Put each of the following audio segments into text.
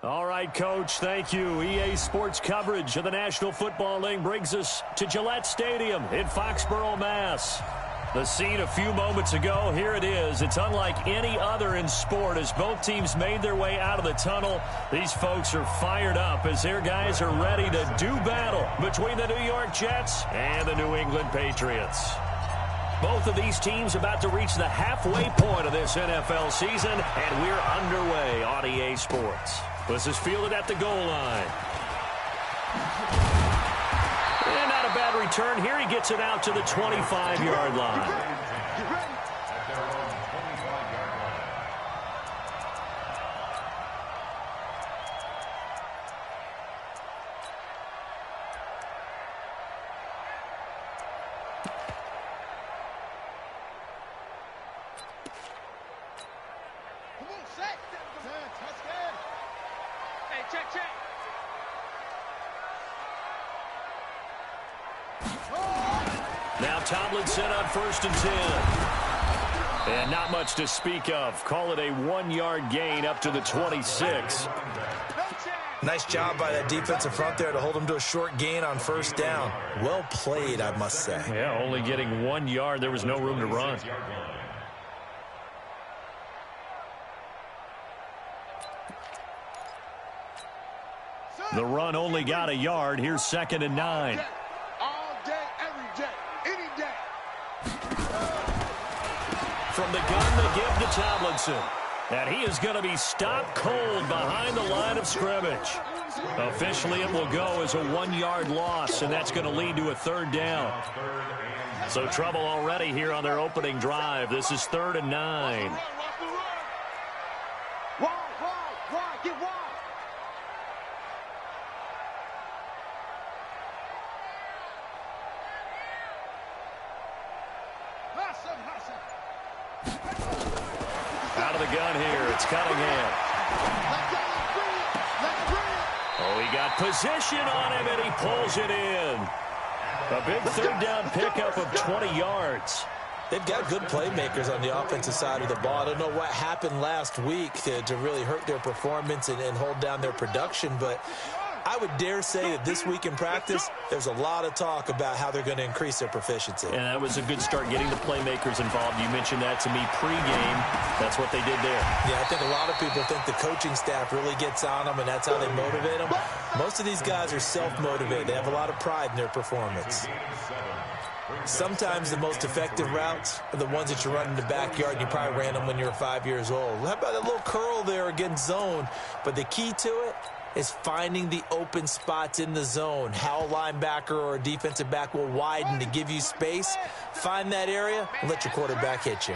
All right, Coach, thank you. EA Sports coverage of the National Football League brings us to Gillette Stadium in Foxborough, Mass. The scene a few moments ago, here it is. It's unlike any other in sport as both teams made their way out of the tunnel. These folks are fired up as their guys are ready to do battle between the New York Jets and the New England Patriots. Both of these teams about to reach the halfway point of this NFL season, and we're underway on EA Sports. This is fielded at the goal line. And not a bad return here. He gets it out to the 25-yard line. Now Tomlinson on 1st and 10. And not much to speak of. Call it a 1-yard gain up to the 26. Nice job by that defensive front there to hold them to a short gain on 1st down. Well played, I must say. Yeah, only getting 1 yard. There was no room to run. The run only got a yard. Here's 2nd and 9. From the gun they give to Tomlinson. And he is going to be stopped cold behind the line of scrimmage. Officially, it will go as a 1-yard loss, and that's going to lead to a 3rd down. So trouble already here on their opening drive. This is 3rd and 9. Out of the gun here, it's Cunningham. Oh, he got position on him, and he pulls it in. A big 3rd down pickup of 20 yards. They've got good playmakers on the offensive side of the ball. I don't know what happened last week to really hurt their performance and hold down their production, but I would dare say that this week in practice, there's a lot of talk about how they're going to increase their proficiency. And that was a good start getting the playmakers involved. You mentioned that to me pregame. That's what they did there. Yeah, I think a lot of people think the coaching staff really gets on them, and that's how they motivate them. Most of these guys are self-motivated. They have a lot of pride in their performance. Sometimes the most effective routes are the ones that you run in the backyard, and you probably ran them when you were 5 years old. How about a little curl there against zone? But the key to it is finding the open spots in the zone. How a linebacker or a defensive back will widen to give you space. Find that area and let your quarterback hit you.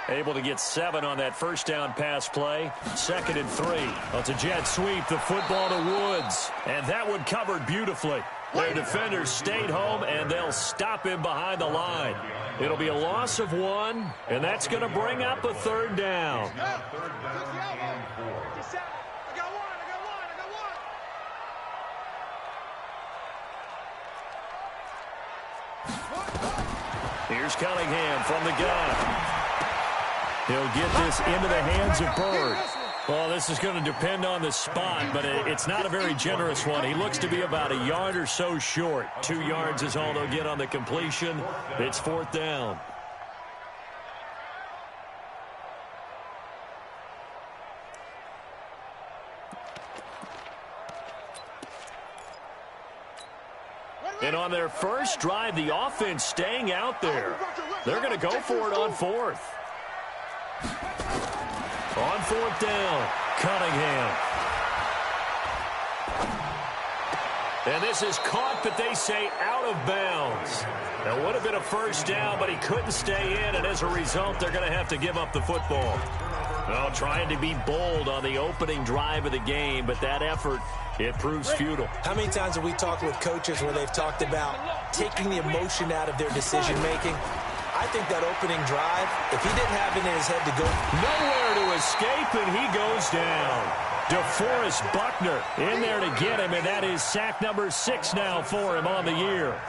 Able to get 7 on that 1st down pass play. 2nd and 3. Well, it's a jet sweep. The football to Woods. And that one covered beautifully. Their defenders stayed home, and they'll stop him behind the line. It'll be a loss of 1, and that's going to bring up a 3rd down. Here's Cunningham from the gun. He'll get this into the hands of Bird. Well, this is going to depend on the spot, but it's not a very generous one. He looks to be about a yard or so short. 2 yards is all they'll get on the completion. It's 4th down. And on their first drive, the offense staying out there. They're going to go for it on 4th. On 4th down, Cunningham. And this is caught, but they say out of bounds. That would have been a 1st down, but he couldn't stay in, and as a result, they're going to have to give up the football. Well, trying to be bold on the opening drive of the game, but that effort, it proves futile. How many times have we talked with coaches where they've talked about taking the emotion out of their decision-making? I think that opening drive, if he didn't have it in his head to go nowhere to escape, and he goes down. DeForest Buckner in there to get him, and that is sack number 6 now for him on the year.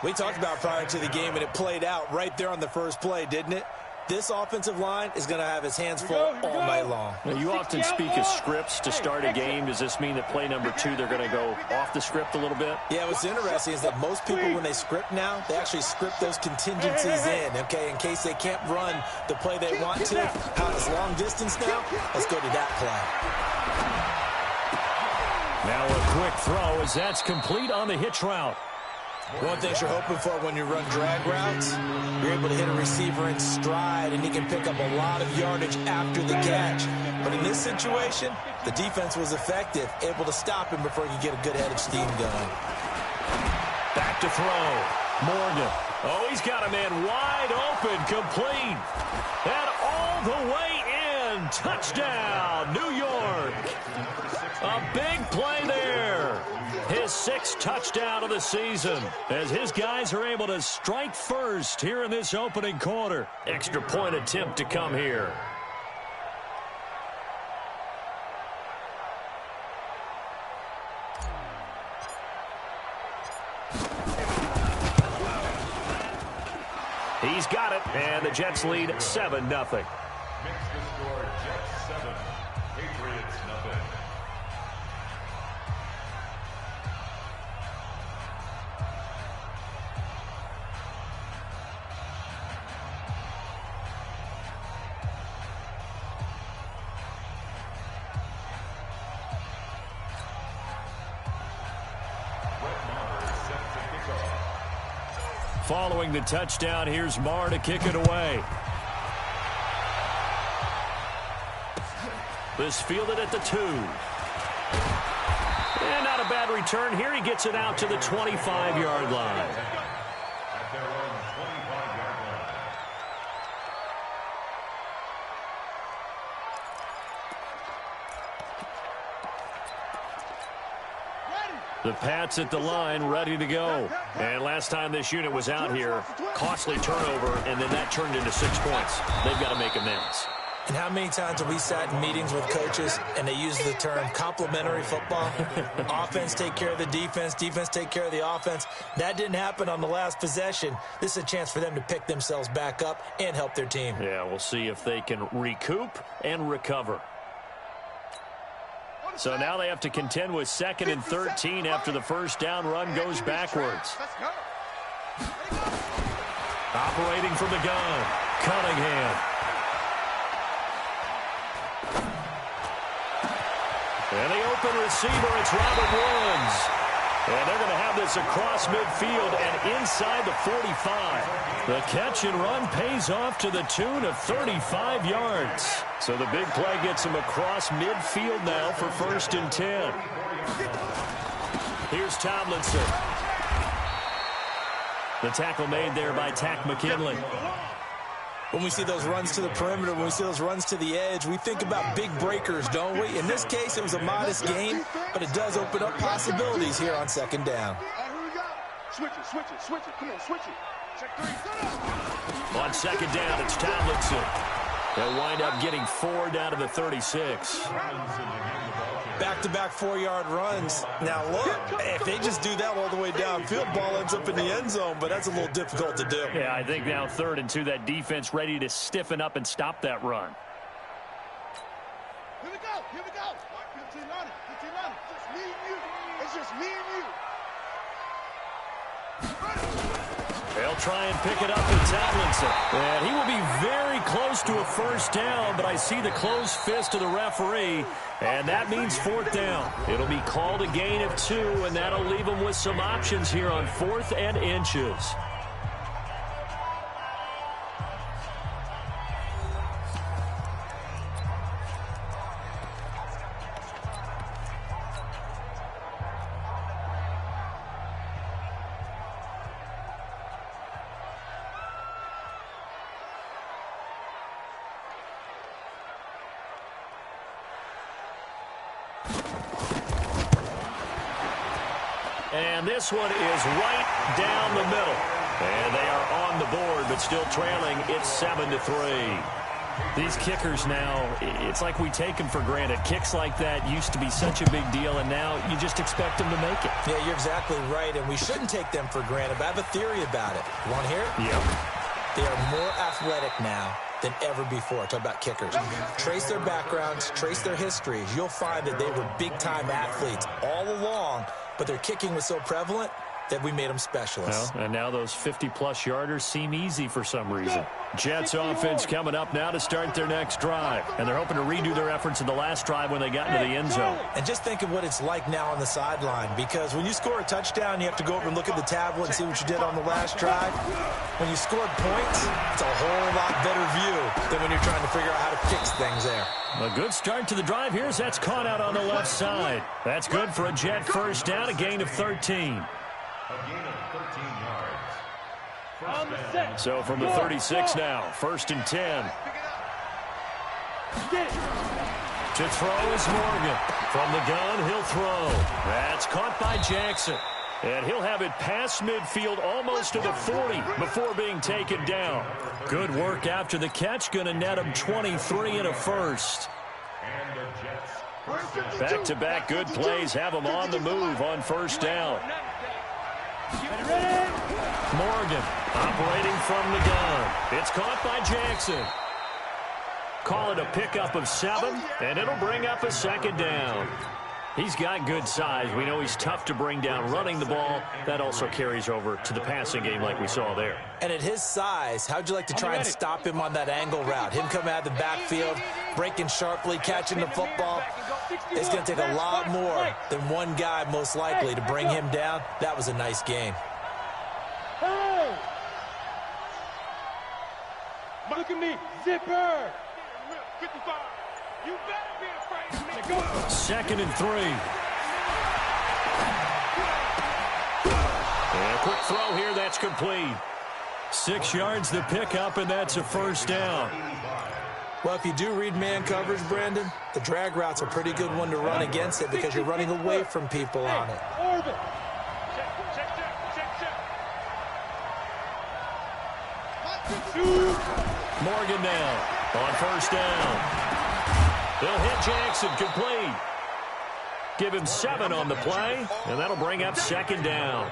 We talked about prior to the game, and it played out right there on the first play, didn't it? This offensive line is going to have his hands full all night long. Now, you often speak of scripts to start a game. Does this mean that play number 2, they're going to go off the script a little bit? Yeah, what's interesting is that most people, when they script now, they actually script those contingencies in, okay, in case they can't run the play they want to. Out is long distance now. Let's go to that play. Now a quick throw as that's complete on the hitch route. One thing you're hoping for when you run drag routes, you're able to hit a receiver in stride, and he can pick up a lot of yardage after the catch. But in this situation, the defense was effective, able to stop him before he could get a good head of steam going. Back to throw. Morgan. Oh, he's got a man wide open, complete. And all the way in. Touchdown, New York. A big play there. His 6th touchdown of the season as his guys are able to strike first here in this opening quarter. Extra point attempt to come here. He's got it, and the Jets lead 7-0. Makes the score Jets 7, Patriots nothing. Following the touchdown, here's Marr to kick it away. This fielded at the 2. And not a bad return here. He gets it out to the 25-yard line. At their own 25-yard line. The Pats at the line, ready to go. And last time this unit was out here, costly turnover, and then that turned into 6 points. They've got to make amends. And how many times have we sat in meetings with coaches and they use the term complementary football? Offense take care of the defense, defense take care of the offense. That didn't happen on the last possession. This is a chance for them to pick themselves back up and help their team. Yeah, we'll see if they can recoup and recover. So now they have to contend with 2nd and 13 after the first down run goes backwards. Operating from the gun, Cunningham. And the open receiver, it's Robert Woods. And they're going to have this across midfield and inside the 45. The catch and run pays off to the tune of 35 yards. So the big play gets him across midfield now for 1st and 10. Here's Tomlinson. The tackle made there by Tack McKinley. When we see those runs to the perimeter, when we see those runs to the edge, we think about big breakers, don't we? In this case, it was a modest gain, but it does open up possibilities here on 2nd down. Switch it. Come on, switch it. Check 3. On 2nd down, it's Tomlinson. They'll wind up getting 4 down to the 36. Back-to-back 4-yard runs. Now, look, if they just do that all the way downfield, ball ends up in the end zone, but that's a little difficult to do. Yeah, I think now 3rd and 2, that defense ready to stiffen up and stop that run. Here we go. Mark 15 on it. Just me and you. It's just me and you. They'll try and pick it up with Tomlinson. And he will be very close to a 1st down, but I see the closed fist of the referee, and that means 4th down. It'll be called a gain of 2, and that'll leave them with some options here on 4th and inches. And this one is right down the middle. And they are on the board, but still trailing. It's 7-3. These kickers now, it's like we take them for granted. Kicks like that used to be such a big deal, and now you just expect them to make it. Yeah, you're exactly right, and we shouldn't take them for granted. But I have a theory about it. You want to hear it? Yeah. They are more athletic now than ever before. Talk about kickers. Trace their backgrounds, trace their histories. You'll find that they were big-time athletes all along, but their kicking was so prevalent that we made them specialists. Well, and now those 50-plus yarders seem easy for some reason. Jets offense coming up now to start their next drive. And they're hoping to redo their efforts in the last drive when they got into the end zone. And just think of what it's like now on the sideline, because when you score a touchdown, you have to go over and look at the tablet and see what you did on the last drive. When you scored points, it's a whole lot better view than when you're trying to figure out how to fix things there. A good start to the drive here as that's caught out on the left side. That's good for a Jet first down, a gain of 13. A gain of 13 yards. So from the 36 now, 1st and 10. To throw is Morgan. From the gun, he'll throw. That's caught by Jackson. And he'll have it past midfield almost to the 40 before being taken down. Good work after the catch. Going to net him 23 and a first. Back-to-back good plays have him on the move on first down. Morgan operating from the gun. It's caught by Jackson. Call it a pickup of 7, and it'll bring up a second down. He's got good size. We know he's tough to bring down running the ball. That also carries over to the passing game like we saw there. And at his size, how'd you like to try and stop him on that angle route? Him coming out of the backfield, breaking sharply, catching the football. It's going to take a lot more than one guy, most likely, to bring him down. That was a nice game. Hey! Look at me, zipper! 55. You better be afraid of me. Go. 2nd and 3. And a quick throw here, that's complete. 6 yards the pickup, and that's a first down. Well, if you do read man coverage, Brandon, the drag route's a pretty good one to run against it because you're running away from people on it. Orbit. Morgan now on first down. They'll hit Jackson complete. Give him 7 on the play, and that'll bring up second down.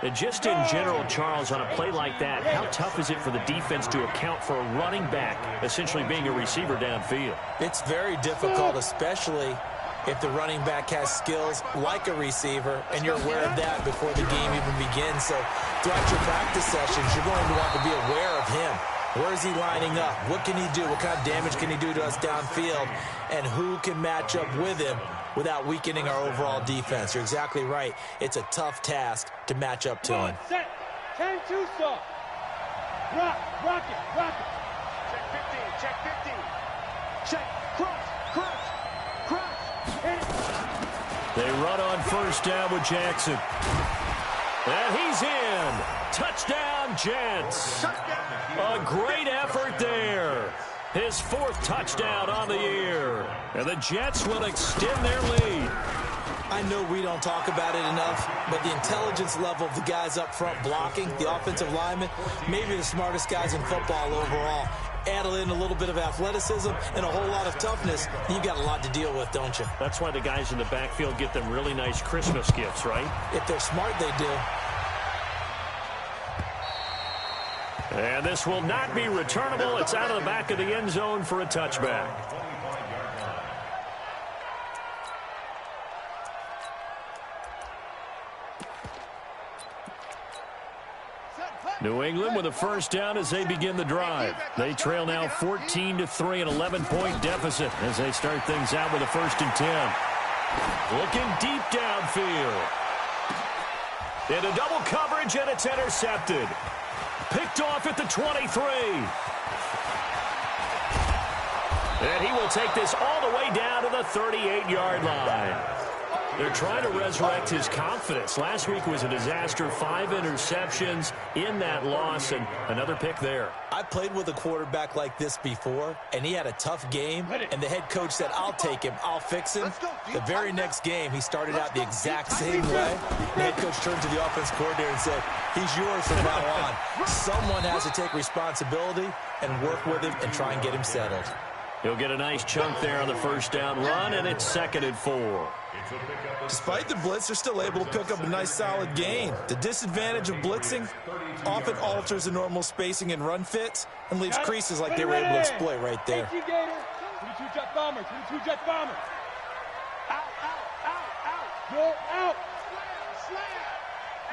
And just in general, Charles, on a play like that, how tough is it for the defense to account for a running back essentially being a receiver downfield? It's very difficult, especially if the running back has skills like a receiver, and you're aware of that before the game even begins. So throughout your practice sessions, you're going to want to be aware of him. Where is he lining up? What can he do? What kind of damage can he do to us downfield? And who can match up with him without weakening our overall defense? You're exactly right. It's a tough task to match up to him. Set. 10-2 soft. Rock it. Check 15. Check. Cross. Hit it. They run on first down with Jackson. And he's in. Touchdown, Jets. A great effort there. His 4th touchdown on the year. And the Jets will extend their lead. I know we don't talk about it enough, but the intelligence level of the guys up front blocking, the offensive linemen, maybe the smartest guys in football overall. Add in a little bit of athleticism and a whole lot of toughness, you've got a lot to deal with, don't you? That's why the guys in the backfield get them really nice Christmas gifts, right? If they're smart, they do. And this will not be returnable. It's out of the back of the end zone for a touchback. New England with a first down as they begin the drive. They trail now 14-3, an 11-point deficit as they start things out with a 1st and 10. Looking deep downfield. Into double coverage, and it's intercepted. Picked off at the 23. And he will take this all the way down to the 38-yard line. They're trying to resurrect his confidence. Last week was a disaster. 5 interceptions in that loss, and another pick there. I played with a quarterback like this before, and he had a tough game, and the head coach said, I'll take him, I'll fix him. The very next game, he started out the exact same way. The head coach turned to the offense coordinator and said, he's yours from now on. Someone has to take responsibility and work with him and try and get him settled. He'll get a nice chunk there on the first down run, and it's 2nd and 4. Despite the blitz, they're still able to pick up a nice solid gain. The disadvantage of blitzing often alters the normal spacing and run fits and leaves creases like they were able to exploit right there. 22 Jet Bomber, 22 Jet Bomber. Out, out, out, out. Go out.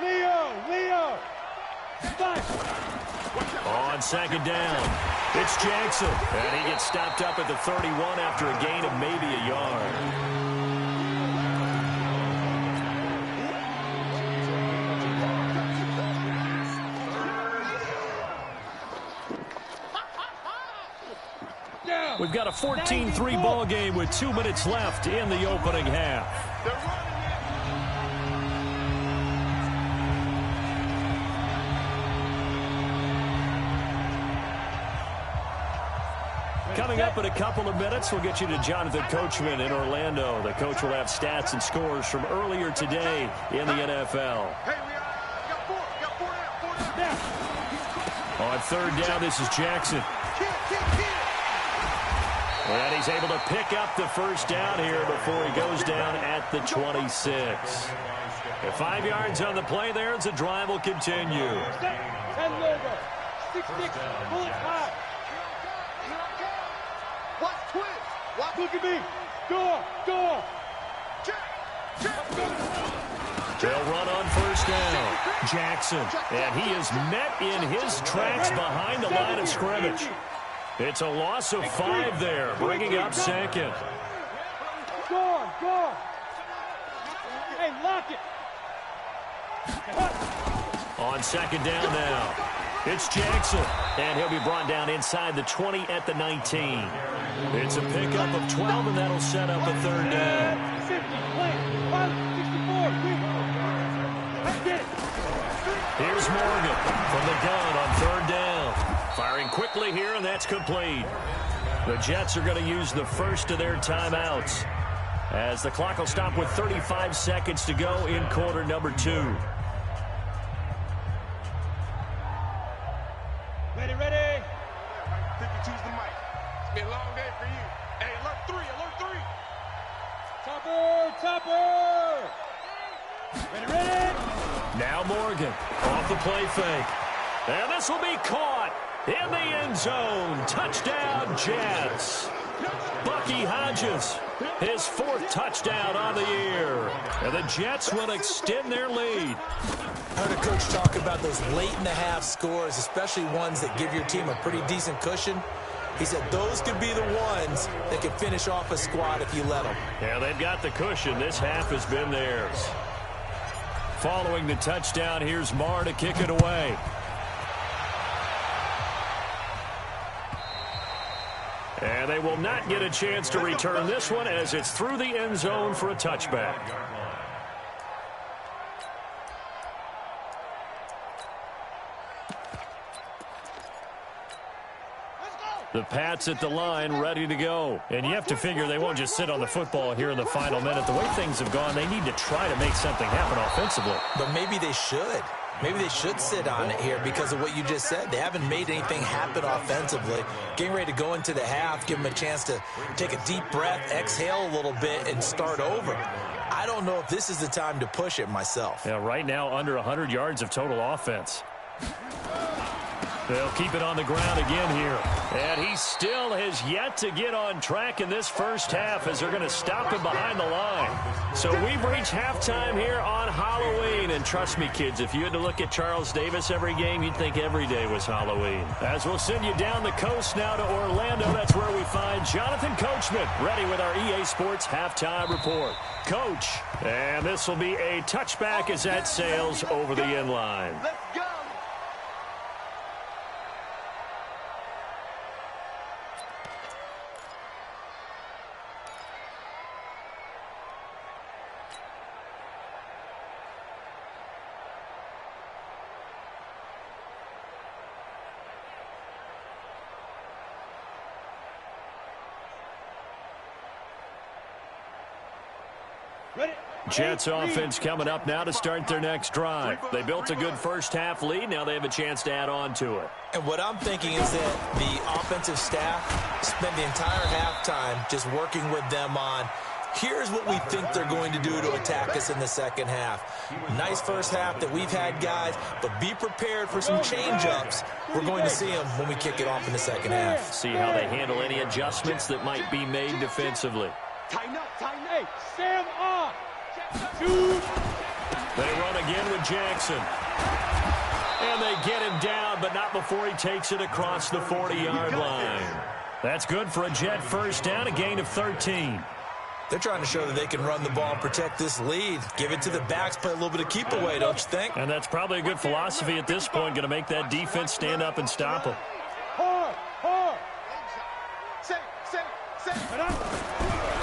Leo. On 2nd down, it's Jackson. And he gets stopped up at the 31 after a gain of maybe a yard. We've got a 14-3 ball game with 2 minutes left in the opening half. Coming up in a couple of minutes, we'll get you to Jonathan Coachman in Orlando. The coach will have stats and scores from earlier today in the NFL. On 3rd down, this is Jackson. And he's able to pick up the first down here before he goes down at the 26. At 5 yards on the play there, as the drive will continue. 10 logo. 6-6. Bullet high. What twist? Look at me. Door. They'll run on first down. Jackson. And he is met in his tracks behind the line of scrimmage. It's a loss of 5 there, bringing up 2nd. Go. Hey, lock it. On 2nd down now, it's Jackson, and he'll be brought down inside the 20 at the 19. It's a pickup of 12, and that'll set up a 3rd down. 50, 64, Here's Morgan from the gun on 3rd down. Firing quickly here, and that's complete. The Jets are going to use the first of their timeouts, as the clock will stop with 35 seconds to go in quarter number 2. Ready. I think you choose the mic. It's been a long day for you. Hey, alert 3. Topper. Ready. Now Morgan off the play fake. And this will be caught in the end zone. Touchdown, Jets. Bucky Hodges, his 4th touchdown on the year. And the Jets will extend their lead. I heard a coach talk about those late-in-the-half scores, especially ones that give your team a pretty decent cushion. He said those could be the ones that can finish off a squad if you let them. Yeah, they've got the cushion. This half has been theirs. Following the touchdown, here's Marr to kick it away. And they will not get a chance to return this one, as it's through the end zone for a touchback. The Pats at the line, ready to go. And you have to figure they won't just sit on the football here in the final minute. The way things have gone, they need to try to make something happen offensively. But maybe they should. Maybe they should sit on it here because of what you just said. They haven't made anything happen offensively. Getting ready to go into the half, give them a chance to take a deep breath, exhale a little bit, and start over. I don't know if this is the time to push it myself. Yeah, right now under 100 yards of total offense. They'll keep it on the ground again here. And he still has yet to get on track in this first half, as they're going to stop him behind the line. So we've reached halftime here on Halloween. And trust me, kids, if you had to look at Charles Davis every game, you'd think every day was Halloween. As we'll send you down the coast now to Orlando, that's where we find Jonathan Coachman, ready with our EA Sports halftime report. Coach, and this will be a touchback as that sails over the end line. Let's go. Jets offense coming up now to start their next drive. They built a good first-half lead. Now they have a chance to add on to it. And what I'm thinking is that the offensive staff spent the entire halftime just working with them on, here's what we think they're going to do to attack us in the second half. Nice first half that we've had, guys, but be prepared for some change-ups. We're going to see them when we kick it off in the second half. See how they handle any adjustments that might be made defensively. Tighten up, tighten. Hey, Sam on. They run again with Jackson. And they get him down, but not before he takes it across the 40-yard line. That's good for a Jet first down, a gain of 13. They're trying to show that they can run the ball and protect this lead. Give it to the backs, play a little bit of keep away, don't you think? And that's probably a good philosophy at this point, going to make that defense stand up and stop them. Hard.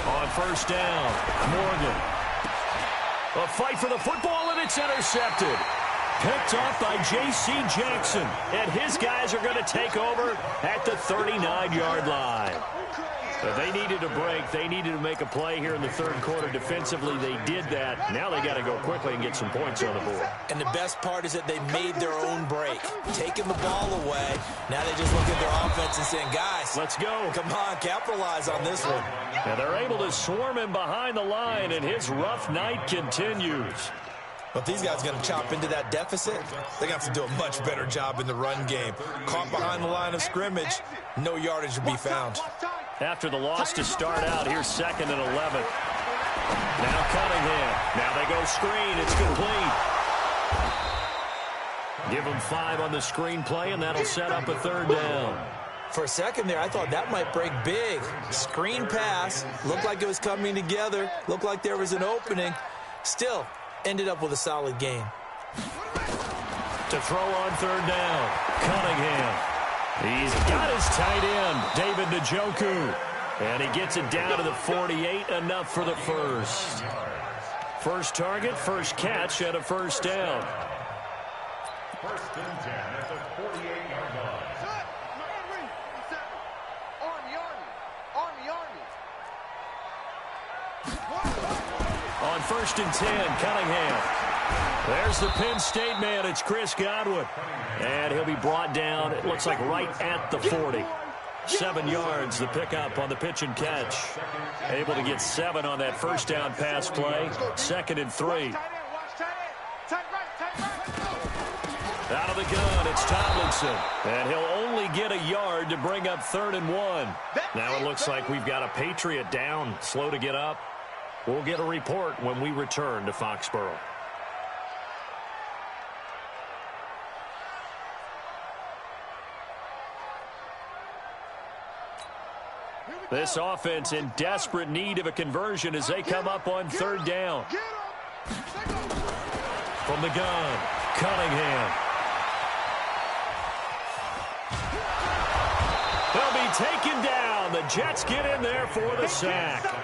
On first down, Morgan. A fight for the football, and it's intercepted. Picked off by J.C. Jackson. And his guys are going to take over at the 39-yard line. But they needed a break. They needed to make a play here in the third quarter. Defensively, they did that. Now they got to go quickly and get some points on the board. And the best part is that they made their own break. Taking the ball away. Now they just look at their offense and saying, guys, let's go. Come on, capitalize on this one. And they're able to swarm him behind the line, and his rough night continues. But these guys are going to chop into that deficit. They're going to have to do a much better job in the run game. Caught behind the line of scrimmage, no yardage to be found. After the loss to start out, here's 2nd and 11. Now Cunningham. Now they go screen. It's complete. Give them 5 on the screen play, and that'll set up a third down. For a second there, I thought that might break big. Screen pass. Looked like it was coming together. Looked like there was an opening. Still, ended up with a solid game. To throw on third down, Cunningham. He's got his tight end, David Njoku. And he gets it down to the 48, enough for the first. First target, first catch, and a first down. First and 10 at the 48-yard line. On first and 10, Cunningham. There's the Penn State man. It's Chris Godwin. And he'll be brought down, it looks like right at the 40. 7 yards, the pickup on the pitch and catch. Able to get 7 on that first down pass play. 2nd and 3. Out of the gun, it's Tomlinson. And he'll only get a yard to bring up 3rd and 1. Now it looks like we've got a Patriot down, slow to get up. We'll get a report when we return to Foxborough. This offense in desperate need of a conversion as they come up on third down. From the gun, Cunningham. They'll be taken down. The Jets get in there for the sack.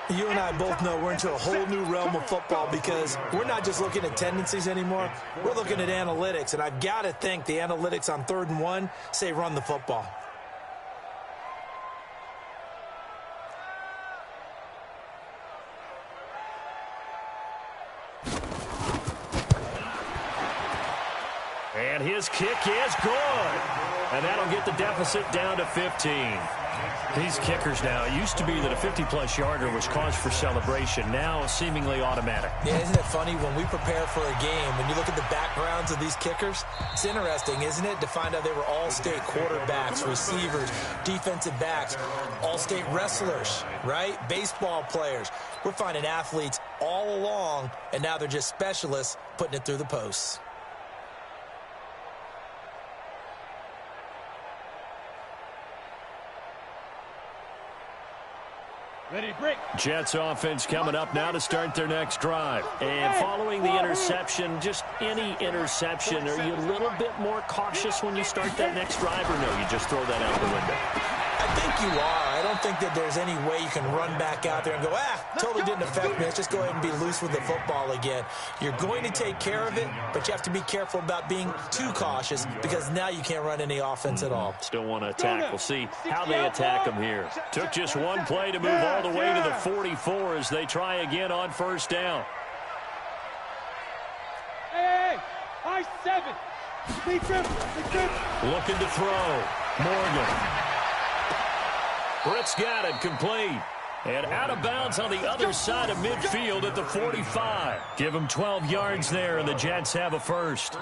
You and I both know we're into a whole new realm of football because we're not just looking at tendencies anymore. We're looking at analytics, and I've got to think the analytics on 3rd and 1 say run the football. And his kick is good. And that'll get the deficit down to 15. These kickers now, it used to be that a 50-plus yarder was cause for celebration. Now seemingly automatic. Yeah, isn't it funny when we prepare for a game, when you look at the backgrounds of these kickers, it's interesting, isn't it, to find out they were all-state quarterbacks, receivers, defensive backs, all-state wrestlers, right? Baseball players. We're finding athletes all along, and now they're just specialists putting it through the posts. Jets offense coming up now to start their next drive. And following the interception, just any interception, are you a little bit more cautious when you start that next drive, or no, you just throw that out the window? I think you are. I don't think that there's any way you can run back out there and go, totally didn't affect me. Let's just go ahead and be loose with the football again. You're going to take care of it, but you have to be careful about being too cautious because now you can't run any offense at all. Still want to attack. We'll see how they attack them here. Took just one play to move all the way to the 44 as they try again on first down. Hey, high 7. Looking to throw. Morgan. Britt's got it complete. And out of bounds on the other side of midfield at the 45. Give them 12 yards there, and the Jets have a first.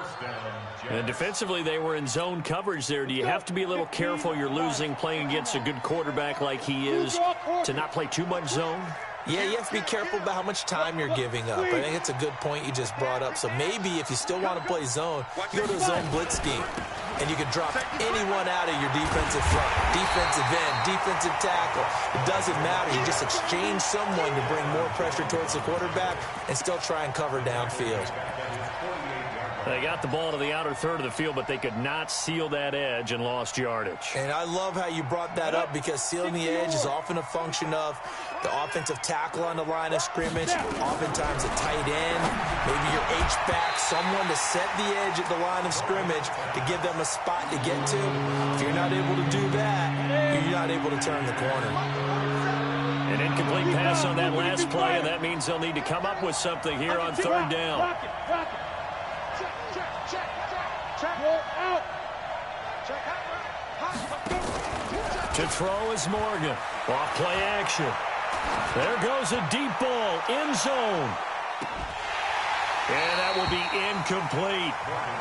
And defensively, they were in zone coverage there. Do you have to be a little careful? You're losing playing against a good quarterback like he is to not play too much zone? Yeah, you have to be careful about how much time you're giving up. I think it's a good point you just brought up. So maybe if you still want to play zone, you go to a zone blitz scheme. And you can drop anyone out of your defensive front, defensive end, defensive tackle. It doesn't matter. You just exchange someone to bring more pressure towards the quarterback and still try and cover downfield. They got the ball to the outer third of the field, but they could not seal that edge and lost yardage. And I love how you brought that up because sealing the edge is often a function of the offensive tackle on the line of scrimmage, oftentimes a tight end, maybe your H-back, someone to set the edge at the line of scrimmage to give them a spot to get to. If you're not able to do that, you're not able to turn the corner. An incomplete pass on that last play, and that means they'll need to come up with something here on third down. To throw is Morgan. Off play action. There goes a deep ball. End zone. And that will be incomplete.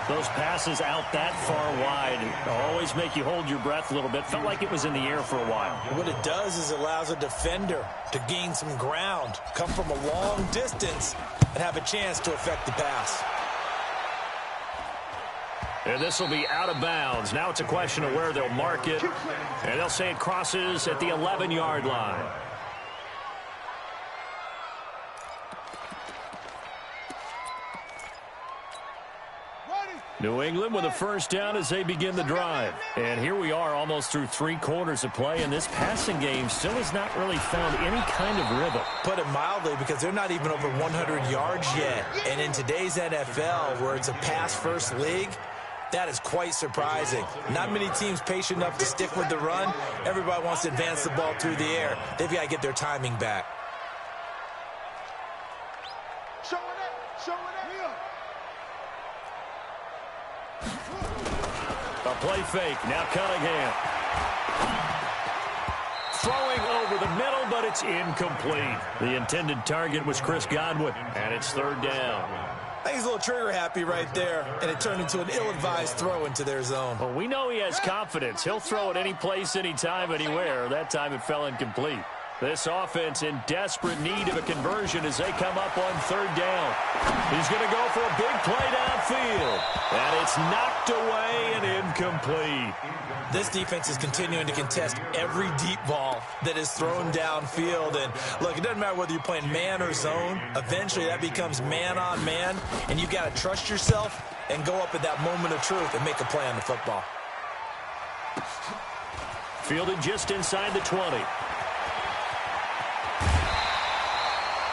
Those passes out that far wide always make you hold your breath a little bit. Felt like it was in the air for a while. What it does is it allows a defender to gain some ground, come from a long distance, and have a chance to affect the pass. And this will be out of bounds. Now it's a question of where they'll mark it. And they'll say it crosses at the 11-yard line. New England with a first down as they begin the drive. And here we are almost through 3 quarters of play, and this passing game still has not really found any kind of rhythm. Put it mildly, because they're not even over 100 yards yet. And in today's NFL, where it's a pass-first league, that is quite surprising. Not many teams patient enough to stick with the run. Everybody wants to advance the ball through the air. They've got to get their timing back. A play fake. Now Cunningham. Throwing over the middle, but it's incomplete. The intended target was Chris Godwin, and it's third down. I think he's a little trigger happy right there, and it turned into an ill-advised throw into their zone. Well, we know he has confidence. He'll throw it any place, anytime, anywhere. That time it fell incomplete. This offense in desperate need of a conversion as they come up on third down. He's going to go for a big play downfield. And it's knocked away and incomplete. This defense is continuing to contest every deep ball that is thrown downfield. And look, it doesn't matter whether you're playing man or zone. Eventually that becomes man on man. And you've got to trust yourself and go up at that moment of truth and make a play on the football. Fielded just inside the 20.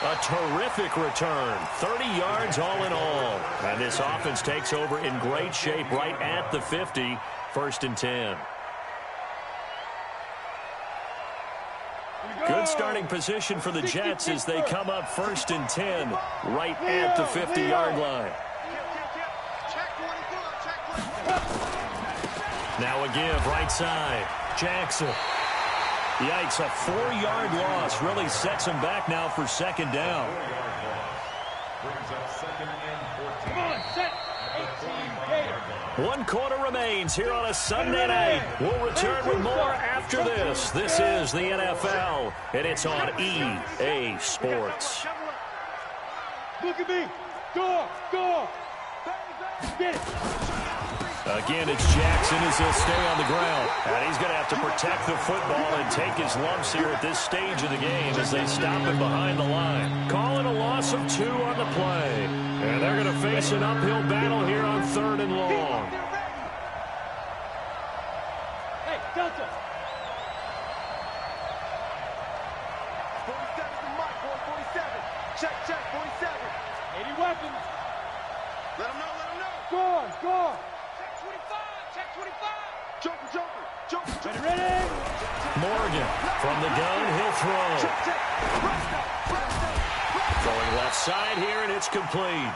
A terrific return. 30 yards all in all. And this offense takes over in great shape right at the 50. First and 10. Good starting position for the Jets as they come up first and 10 right at the 50-yard line. Now a give right side. Jackson. Yikes, a 4-yard loss really sets him back now for second down. One quarter remains here on a Sunday night. We'll return with more after this. This is the NFL, and it's on EA Sports. Look at me. Go. Get it. Again, it's Jackson as he'll stay on the ground. And he's going to have to protect the football and take his lumps here at this stage of the game as they stop him behind the line. Calling a loss of 2 on the play. And they're going to face an uphill battle here on third and long. Hey, Delta. Check, check, 47. 80 weapons. Let him know, let him know. Score, score. Check 25. Joker, Joker, Joker, Joker. Ready? Morgan from the gun, he'll throw. Check, check. Throwing left side here, and it's complete.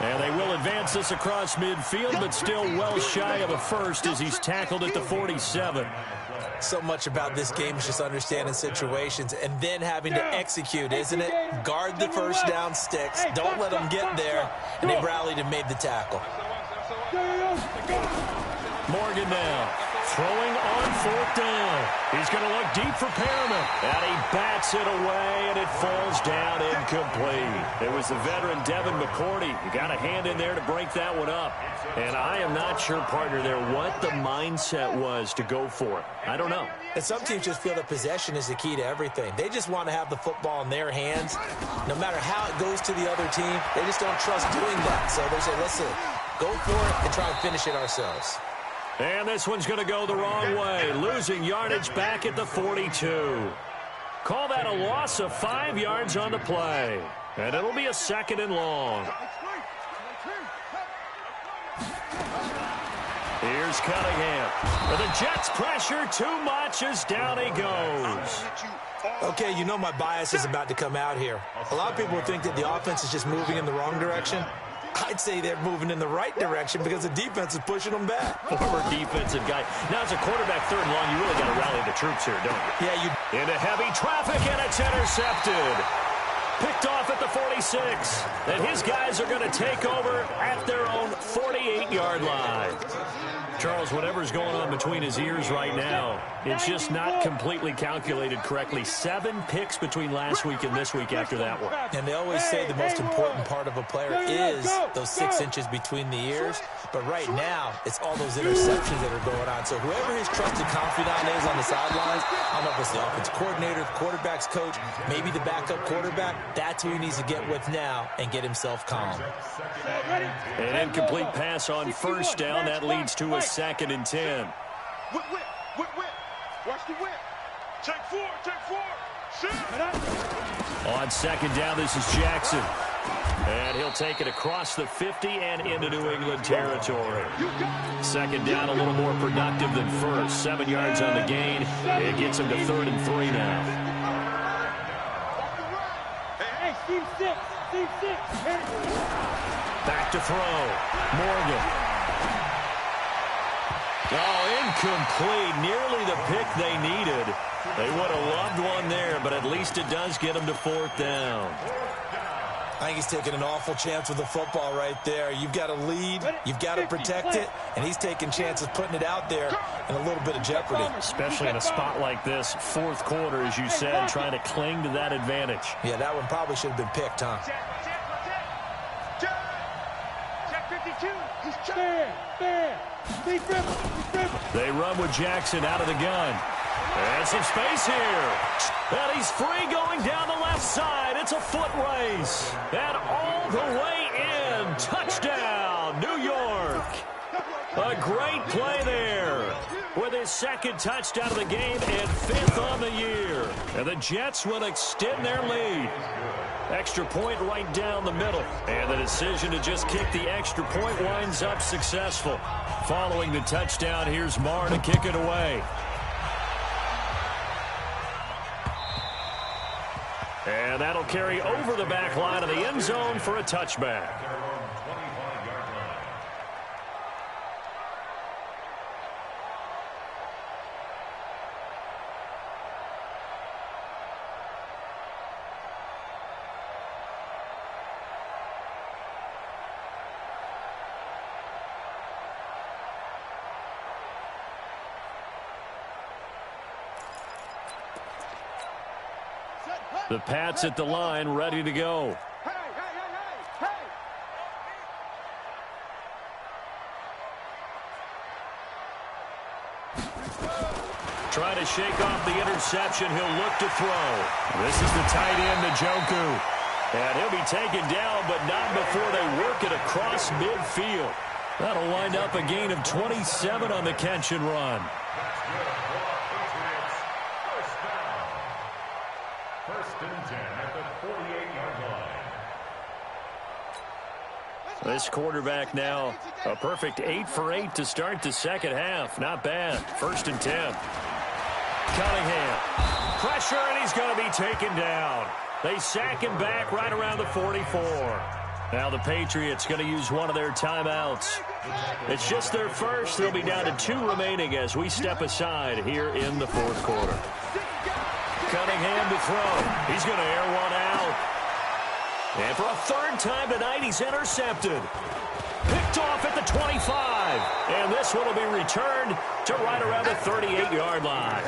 And they will advance this across midfield, but still well shy of a first as he's tackled at the 47. So much about this game is just understanding situations and then having to execute, isn't it? Guard the first down sticks. Don't let them get there. And they rallied and made the tackle. Morgan now throwing on fourth down. He's going to look deep for Perriman. And he bats it away, and it falls down incomplete. It was the veteran Devin McCourty. You got a hand in there to break that one up. And I am not sure, partner, there what the mindset was to go for it. I don't know. And some teams just feel that possession is the key to everything. They just want to have the football in their hands. No matter how it goes to the other team, they just don't trust doing that. So they say, listen, go for it and try and finish it ourselves. And this one's going to go the wrong way. Losing yardage back at the 42. Call that a loss of 5 yards on the play. And it'll be a 2nd and long. Here's Cunningham. But the Jets pressure too much as down he goes. Okay, you know my bias is about to come out here. A lot of people think that the offense is just moving in the wrong direction. I'd say they're moving in the right direction because the defense is pushing them back. Former defensive guy. Now, as a quarterback 3rd and long, you really got to rally the troops here, don't you? Yeah, you... Into heavy traffic, and it's intercepted. Picked off at the 46. And his guys are going to take over at their own 48-yard line. Charles, whatever's going on between his ears right now, it's just not completely calculated correctly. 7 picks between last week and this week after that one. And they always say the most important part of a player is those 6 inches between the ears. But right now, it's all those interceptions that are going on. So whoever his trusted confidant is on the sidelines, I don't know if it's the offensive coordinator, the quarterback's coach, maybe the backup quarterback, that's who he needs to get with now and get himself calm. An incomplete pass on first down. That leads to a 2nd and 10. Whip. Watch the whip. Check 4. Shoot. On 2nd down, this is Jackson. And he'll take it across the 50 and into New England territory. 2nd down, a little more productive than first. 7 yards on the gain. It gets him to 3rd and 3 now. Hey, team 6. Back to throw. Morgan. Oh, incomplete. Nearly the pick they needed. They would have loved one there, but at least it does get them to 4th down. I think he's taking an awful chance with the football right there. You've got to lead, you've got to protect it, and he's taking chances putting it out there in a little bit of jeopardy. Especially in a spot like this, 4th quarter, as you said, trying to cling to that advantage. Yeah, that one probably should have been picked, huh? Check 52. He's Stand. They run with Jackson out of the gun. And some space here. And he's free going down the left side. It's a foot race. And all the way in. Touchdown, New York. A great play there with his 2nd touchdown of the game and 5th on the year. And the Jets will extend their lead. Extra point right down the middle. And the decision to just kick the extra point winds up successful. Following the touchdown, here's Marr to kick it away. And that'll carry over the back line of the end zone for a touchback. The Pats at the line, ready to go. Trying to shake off the interception. He'll look to throw. This is the tight end, Njoku. And he'll be taken down, but not before they work it across midfield. That'll wind up a gain of 27 on the catch and run. First and 10 at the 48-yard line. This quarterback now a perfect 8 for 8 to start the second half. Not bad. 1st and 10. Cunningham. Pressure, and he's going to be taken down. They sack him back right around the 44. Now the Patriots going to use one of their timeouts. It's just their first. They'll be down to 2 remaining as we step aside here in the 4th quarter. Cunningham to throw. He's going to air one out. And for a 3rd time tonight, he's intercepted. Picked off at the 25. And this one will be returned to right around the 38-yard line.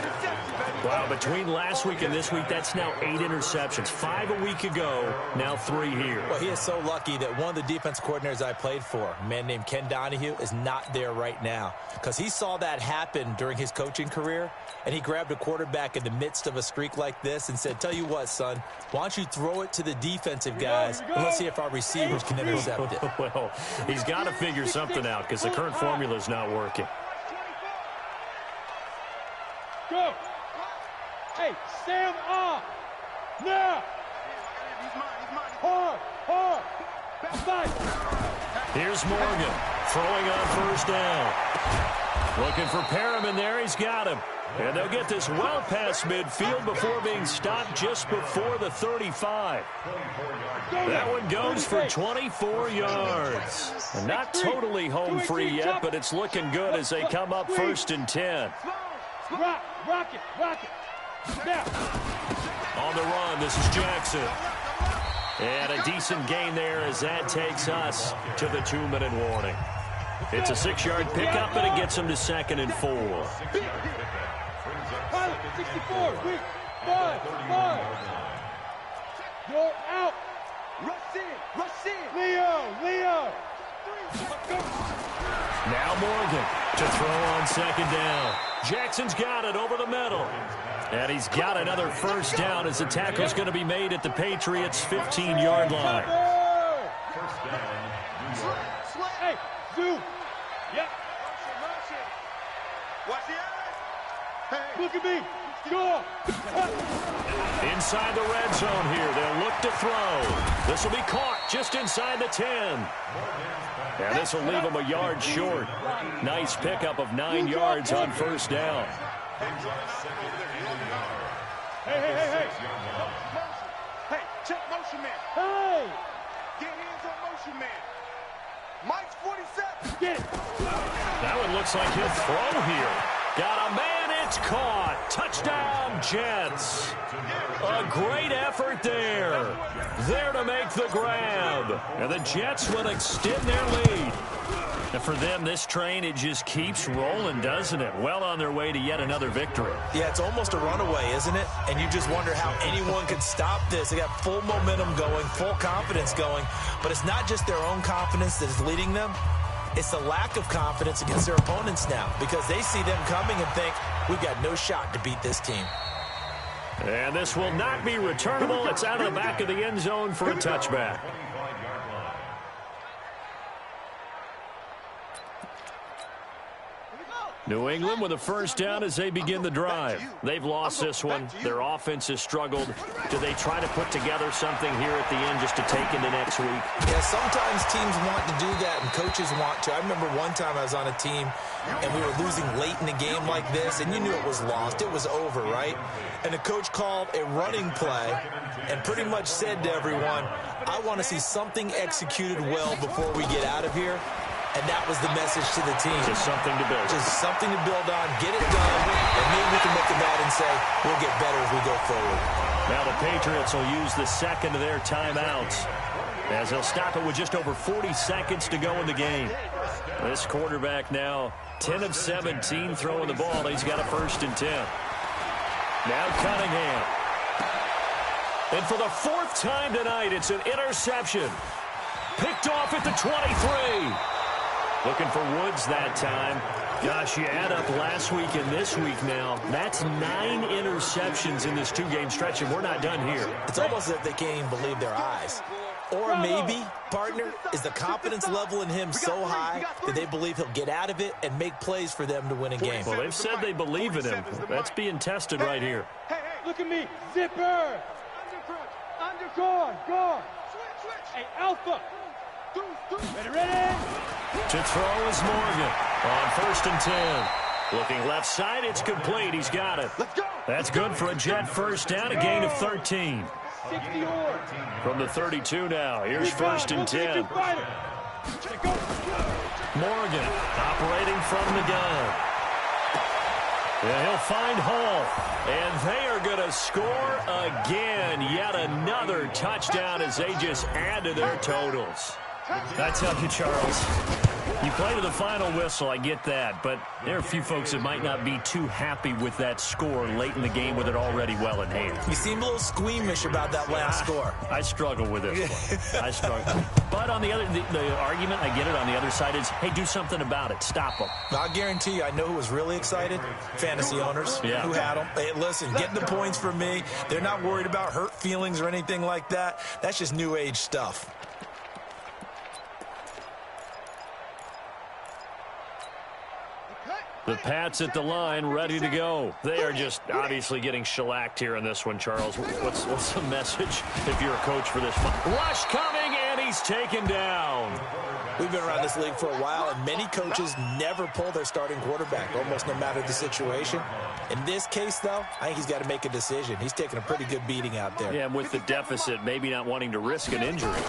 Wow, between last week and this week, that's now 8 interceptions. 5 a week ago, now 3 here. Well, he is so lucky that one of the defense coordinators I played for, a man named Ken Donahue, is not there right now. Because he saw that happen during his coaching career, and he grabbed a quarterback in the midst of a streak like this and said, tell you what, son, why don't you throw it to the defensive guys, and let's see if our receivers can intercept it. Well, he's got to figure something out because the current formula is not working. Go. Hey, Sam off. Now. Hard. Backside. Here's Morgan throwing on 1st down. Looking for Perriman there. He's got him. And they'll get this well past midfield before being stopped just before the 35. That one goes for 24 yards. And not totally home free yet, but it's looking good as they come up 1st and 10. Rock it. Now. On the run, this is Jackson. And a decent gain there as that takes us to the 2-minute warning. It's a 6-yard pickup, and it gets them to 2nd and 4. Pilot, 64, quick, 5. You're out. Rush in. Leo. Now Morgan to throw on 2nd down. Jackson's got it over the middle. And he's got another 1st down as the tackle's going to be made at the Patriots' 15-yard line. Hey, zoom. Yep. Watch the eye. Hey. Look at me. Score. Inside the red zone here. They'll look to throw. This will be caught just inside the 10. And this will leave them a yard short. Nice pickup of 9 yards on 1st down. Hey. Hey, check motion man. Hey. Get hands on motion man. Mike's 47. Get it. That one looks like he'll throw here. Got a man, it's caught. Touchdown, Jets. A great effort there. There to make the grab. And the Jets will extend their lead. And for them, this train, it just keeps rolling, doesn't it? Well on their way to yet another victory. Yeah, it's almost a runaway, isn't it? And you just wonder how anyone could stop this. They got full momentum going, full confidence going. But it's not just their own confidence that is leading them. It's the lack of confidence against their opponents now because they see them coming and think, we've got no shot to beat this team. And this will not be returnable. It's out of the back of the end zone for a touchback. New England with a 1st down as they begin the drive. They've lost this one. Their offense has struggled. Do they try to put together something here at the end just to take into next week? Yeah, sometimes teams want to do that and coaches want to. I remember one time I was on a team and we were losing late in the game like this and you knew it was lost. It was over, right? And the coach called a running play and pretty much said to everyone, I want to see something executed well before we get out of here. And that was the message to the team. Just something to build. Just something to build on, get it done, and maybe we can look at that and say, we'll get better as we go forward. Now the Patriots will use the 2nd of their timeouts as they'll stop it with just over 40 seconds to go in the game. This quarterback now 10 of 17 throwing the ball. He's got a 1st and 10. Now Cunningham. And for the 4th time tonight, it's an interception. Picked off at the 23. Looking for Woods that time. Gosh, you add up last week and this week now. That's 9 interceptions in this 2-game stretch, and we're not done here. It's almost as if they can't even believe their eyes. Or maybe, partner, is the confidence level in him so high that they believe he'll get out of it and make plays for them to win a game. Well, they've said they believe in him. That's being tested right here. Hey, look at me. Zipper. Guard. Hey, Alpha. Ready. To throw is Morgan on 1st and 10. Looking left side, it's complete. He's got it. Let's go. That's good for a Jet first down, a gain of 13. 60 yards. From the 32 now, here's 1st and 10. Morgan operating from the gun. And he'll find Hall. And they are going to score again. Yet another touchdown as they just add to their totals. I tell you, Charles, you play to the final whistle, I get that, but there are a few folks that might not be too happy with that score late in the game with it already well in hand. You seem a little squeamish about that last score. I struggle with this one. I struggle. But on the argument, I get it, on the other side is, hey, do something about it. Stop them. I guarantee you, I know who was really excited. Fantasy owners who had them. Hey, listen, getting the points for me. They're not worried about hurt feelings or anything like that. That's just new age stuff. The Pats at the line, ready to go. They are just obviously getting shellacked here in this one, Charles. What's the message if you're a coach for this one? Rush coming, and he's taken down. We've been around this league for a while, and many coaches never pull their starting quarterback, almost no matter the situation. In this case, though, I think he's got to make a decision. He's taking a pretty good beating out there. Yeah, and with the deficit, maybe not wanting to risk an injury.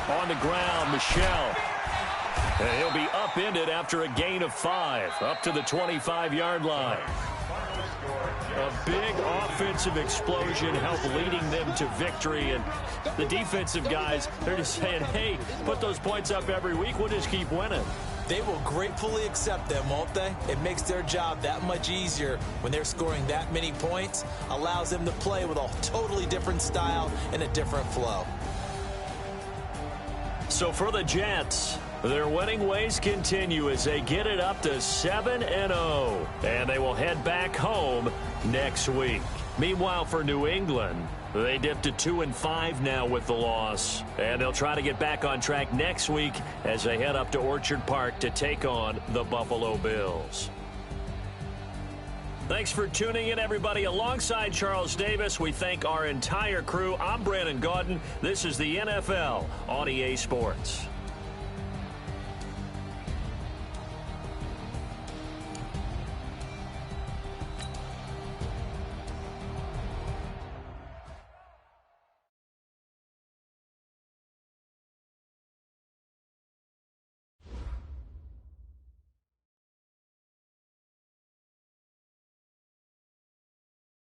On the ground, Michelle. And he'll be upended after a gain of 5, up to the 25-yard line. A big offensive explosion helped leading them to victory. And the defensive guys, they're just saying, hey, put those points up every week. We'll just keep winning. They will gratefully accept them, won't they? It makes their job that much easier when they're scoring that many points. Allows them to play with a totally different style and a different flow. So for the Jets, their winning ways continue as they get it up to 7-0. And they will head back home next week. Meanwhile, for New England, they dipped to 2-5 now with the loss. And they'll try to get back on track next week as they head up to Orchard Park to take on the Buffalo Bills. Thanks for tuning in, everybody. Alongside Charles Davis, we thank our entire crew. I'm Brandon Gaudin. This is the NFL on EA Sports.